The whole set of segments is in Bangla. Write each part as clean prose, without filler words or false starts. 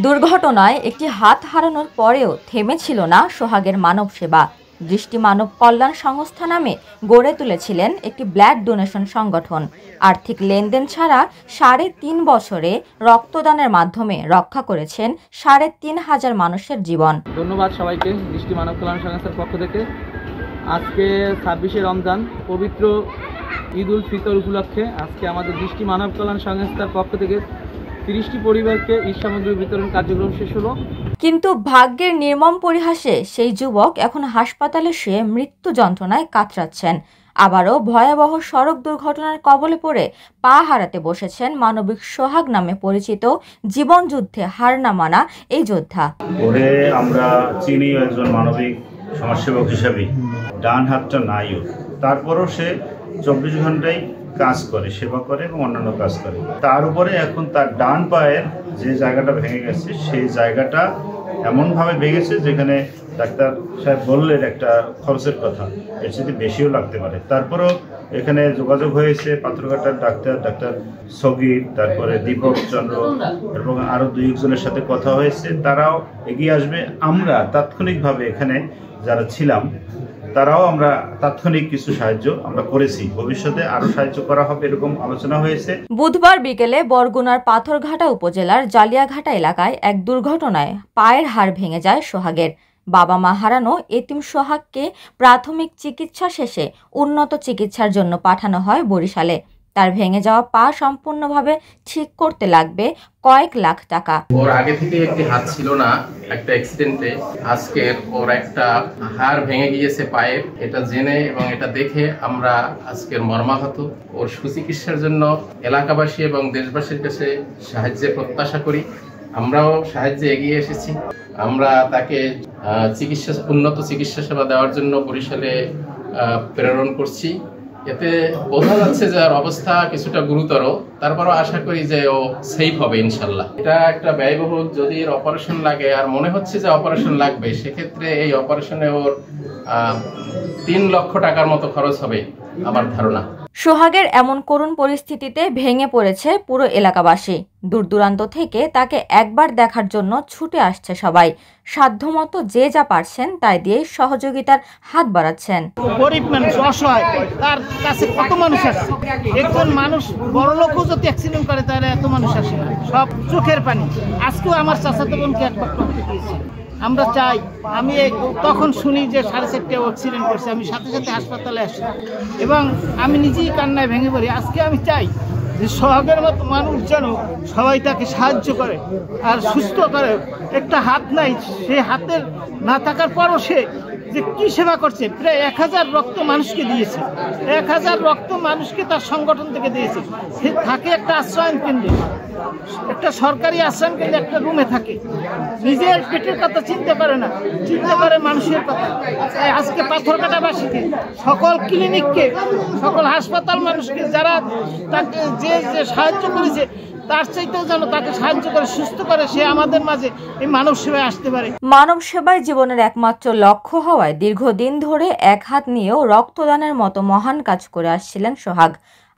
দুর্ঘটনায় একটি হাত হারানোর পরেও থেমেছিল না সোহাগের মানব সেবা। দৃষ্টি মানব কল্যাণ সংস্থা নামে গড়ে তুলেছিলেন একটি ব্লাড ডোনেশন সংগঠন। আর্থিক লেনদেন ছাড়া ৩.৫ বছরে রক্তদানের মাধ্যমে রক্ষা করেছেন ৩,৫০০ মানুষের জীবন। ধন্যবাদ সবাইকে দৃষ্টি মানব কল্যাণ সংস্থার পক্ষ থেকে। আজকে ২৬শে রমজান পবিত্র ঈদ উল ফিতর উপলক্ষে আজকে আমাদের দৃষ্টি মানব কল্যাণ সংস্থার পক্ষ থেকে ৩০টি পরিবারকে ঈদ সামগ্রী বিতরণ কার্যক্রম শেষ হলো। কিন্তু ভাগ্যের নির্মম পরিহাসে সেই যুবক এখন হাসপাতালে শুয়ে মৃত্যু যন্ত্রণায় কাতরাচ্ছেন। আবারও ভয়াবহ সড়ক দুর্ঘটনার কবলে পড়ে পা হারাতে বসেছেন মানবিক সোহাগ নামে পরিচিত জীবন যুদ্ধে হার না মানা এই যোদ্ধা। ওরে আমরা চিনি একজন মানবিক সমাজসেবক হিসাবে, ডান হাতটা নাই ওর, তারপরও সে ২৪ ঘন্টায় কাজ করে, সেবা করে এবং অন্যান্য কাজ করে। তার উপরে এখন তার ডান পায়ের যে জায়গাটা ভেঙে গেছে সেই জায়গাটা এমনভাবে ভেঙেছে যেখানে ডাক্তার সাহেব বললেন একটা খরচের কথা, এর সাথে বেশিও লাগতে পারে। তারপরেও এখানে যোগাযোগ হয়েছে পাথরঘাটার ডাক্তার সগীর, তারপরে দীপক চন্দ্র এবং আরও ২ জনের সাথে কথা হয়েছে, তারাও এগিয়ে আসবে। আমরা তাৎক্ষণিকভাবে এখানে যারা ছিলাম তারাও আমরা তাৎক্ষণিক কিছু সাহায্য আমরা করেছি, ভবিষ্যতে আরো সাহায্য করা হবে এরকম আলোচনা হয়েছে। বুধবার বিকেলে বরগুনার পাথরঘাটা উপজেলার জালিয়াঘাটা এলাকায় এক দুর্ঘটনায় পায়ের হাড় ভেঙে যায় সোহাগের। বাবা মা হারানো এতিম সোহাগকে প্রাথমিক চিকিৎসা শেষে উন্নত চিকিৎসার জন্য পাঠানো হয় বরিশালে। তার ভেঙে যাওয়া পা সম্পূর্ণভাবে ঠিক করতে লাগবে কয়েক লাখ টাকা। ওর আগে থেকে একটি হাত ছিল না, একটা অ্যাক্সিডেন্টে আজকে ওর একটা হাড় ভেঙে গিয়েছে পায়ের। এটা জেনে এবং এটা দেখে আমরা আজকের মর্মাহত। ওর সুচিকিৎসার জন্য এলাকাবাসী এবং দেশবাসীর কাছে সাহায্যের প্রত্যাশা করি। আমরাও সাহায্যে এগিয়ে এসেছি। আমরা তাকে উন্নত চিকিৎসা সেবা দেওয়ার জন্য বরিশালে প্রেরণ করছি। এতে বোঝা যাচ্ছে যে আর অবস্থা কিছুটা গুরুতর, তারপরও আশা করি যে ও সেফ হবে ইনশাল্লাহ। এটা একটা ব্যয়বহুল, যদি এর অপারেশন লাগে আর মনে হচ্ছে যে অপারেশন লাগবে, সেক্ষেত্রে এই অপারেশনে ওর ৩ লক্ষ টাকার মতো খরচ হবে আমার ধারণা। সোহাগের এমন করুণ পরিস্থিতিতে ভেঙে পড়েছে পুরো এলাকাবাসী। দূর দূরান্ত থেকে তাকে একবার দেখার জন্য ছুটে আসছে সবাই। সাধ্যমতো যে যা পারছেন তাই দিয়ে সহযোগিতার হাত বাড়াচ্ছেন। গরিব মানুষ, অসহায়, তার কাছে কত মানুষ আসছে। একজন মানুষ বড় লোকও যদি অ্যাক্সিডেন্ট করে তাহলে এত মানুষ আসে না, সব চোখের পানি। আজকেও আমার চাচাতো বোনকে একবার করতে দিয়েছি। আমরা চাই, আমি তখন শুনি যে 4:30 অ্যাক্সিডেন্ট করছে, আমি সাথে সাথে হাসপাতালে আসি এবং আমি নিজেই কান্নায় ভেঙে পড়ি। আজকে আমি চাই যে সোহাগের মতো মানুষ যেন সবাই তাকে সাহায্য করে আর সুস্থ করে। একটা হাত নাই, সে হাতের না থাকার পরও সে যে কি সেবা করছে, প্রায় 1000 রক্ত মানুষকে দিয়েছে, 1000 রক্ত মানুষকে তার সংগঠন থেকে দিয়েছে। সে থাকে একটা আশ্রয়ন কেন্দ্রে, একটা সরকারি আশ্রয়ন কেন্দ্রে একটা রুমে থাকে, নিজের পেটের কথা চিন্তা করে না, চিন্তা করে মানুষের কথা। আজকে পাথরঘাটাবাসীকে, সকল ক্লিনিককে, সকল হাসপাতাল মানুষকে যারা তাকে যে সাহায্য করেছে তার চাইতেও যেন তাকে সাহায্য করে সুস্থ করে সে আমাদের মাঝে এই মানব সেবায় আসতে পারে। মানব সেবাই জীবনের একমাত্র লক্ষ্য হওয়ায় দীর্ঘদিন ধরে এক হাত নিয়েও রক্তদানের মতো মহান কাজ করে আসছিলেন সোহাগ।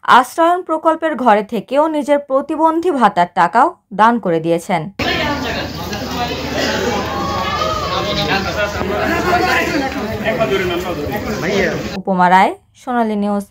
আশ্রয়ন প্রকল্পের ঘরে থেকেও নিজের প্রতিবন্ধী ভাতার টাকাও দান করে দিয়েছেন। উপমা রায়, সোনালী নিউজ।